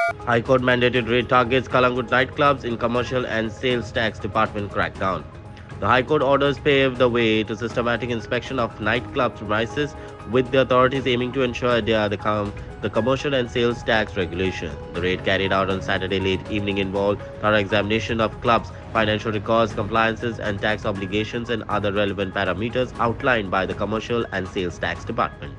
High Court mandated raid targets Kalangut nightclubs in commercial and sales tax department crackdown. The High Court orders pave the way to systematic inspection of nightclub premises, with the authorities aiming to ensure adhere the commercial and sales tax regulation. The raid carried out on Saturday late evening involved thorough examination of clubs, financial records, compliances, and tax obligations and other relevant parameters outlined by the Commercial and Sales Tax Department.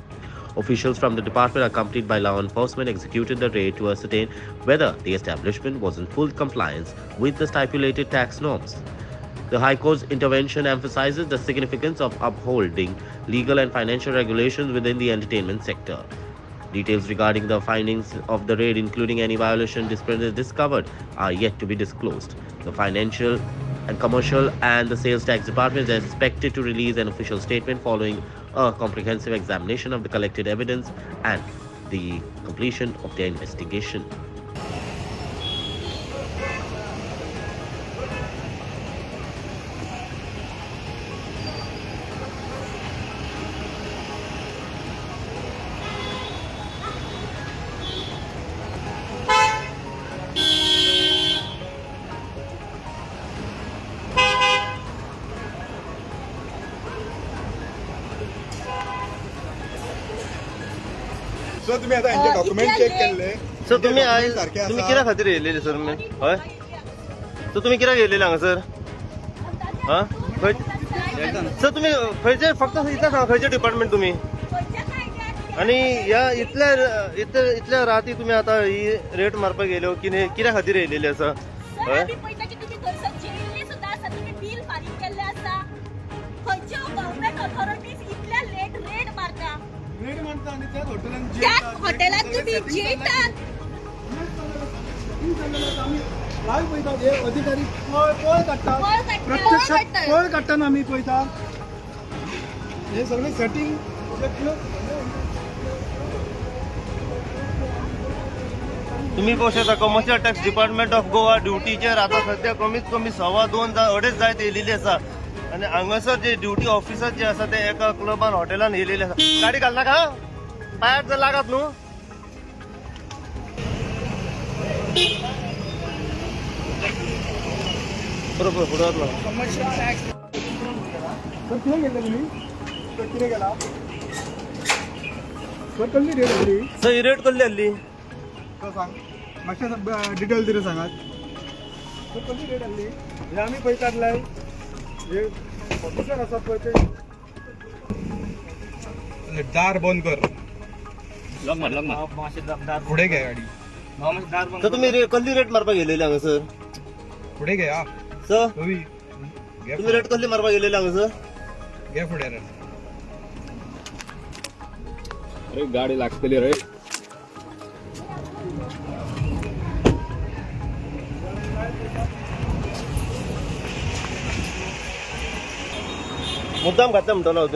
Officials from the department, accompanied by law enforcement, executed the raid to ascertain whether the establishment was in full compliance with the stipulated tax norms. The High Court's intervention emphasizes the significance of upholding legal and financial regulations within the entertainment sector. Details regarding the findings of the raid, including any violation discovered, are yet to be disclosed. The Financial and Commercial and the Sales Tax Department is expected to release an official statement following a comprehensive examination of the collected evidence and the completion of their investigation. Sir तुम्ही आता यांचे document check केले sir तुम्ही कित्या खातीर येयलेले sir हय sir तुम्ही कित्याक येयलेले हांगा सर हां खंय सर तुम्ही खंयचे फक्त इतलें सांगा खंयचे डिपार्टमेंट तुम्ही आनी ह्या इतल्या राती तुम्ही आता ही रेट मारपाक येयल्यो कित्या खातीर येयलेले आसा हय हॉटेलात तुम्ही जेतात अधिकारी पळ काढतात प्रत्यक्षात पळ काढताना आम्ही पळयता हे सगळे सेटिंग तुम्ही पळोवंक शकता commercial tax department of Goa ड्युटीचेर आता सध्या कमीत कमी 2.25 जायत येयलेली आसा आणि हांगासर जे ड्युटी ऑफिसर जे आसा ते एका क्लबान हॉटेलान येयलेले आसा गाडी घाल नाका पायार जर लागत न्हू बरोबर फुडें वतलो सर कितें गेले तुम्ही सर कितें गेला सर कसली रेट आसली सर ही रेट कसली आहली सर सांग मातशें डिटेल तरी सांगात सर कसली रेट आसली हे आमी पळयतातले हे ऑफिसर आसा पळय ते दार बंद कर पुढे घे गाडी तर तुम्ही कसली रेट मारपाक गेलेले हांगा सर पुढे घे हा सर तुम्ही तुम्ही रेट कसली मारपाक गेलेले हांगा सर घे फुडें रे अरे गाडी लागतली रे मुद्दाम घातला म्हणटलो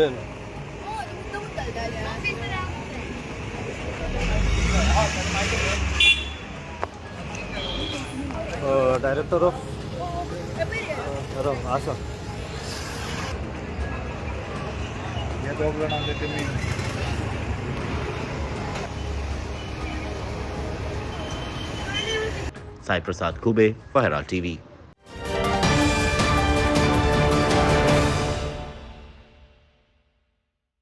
हांव डायरेक्टर ऑफ आसा हे दोग जाण आसले तेमी Sai Prasad Kube for Herald TV.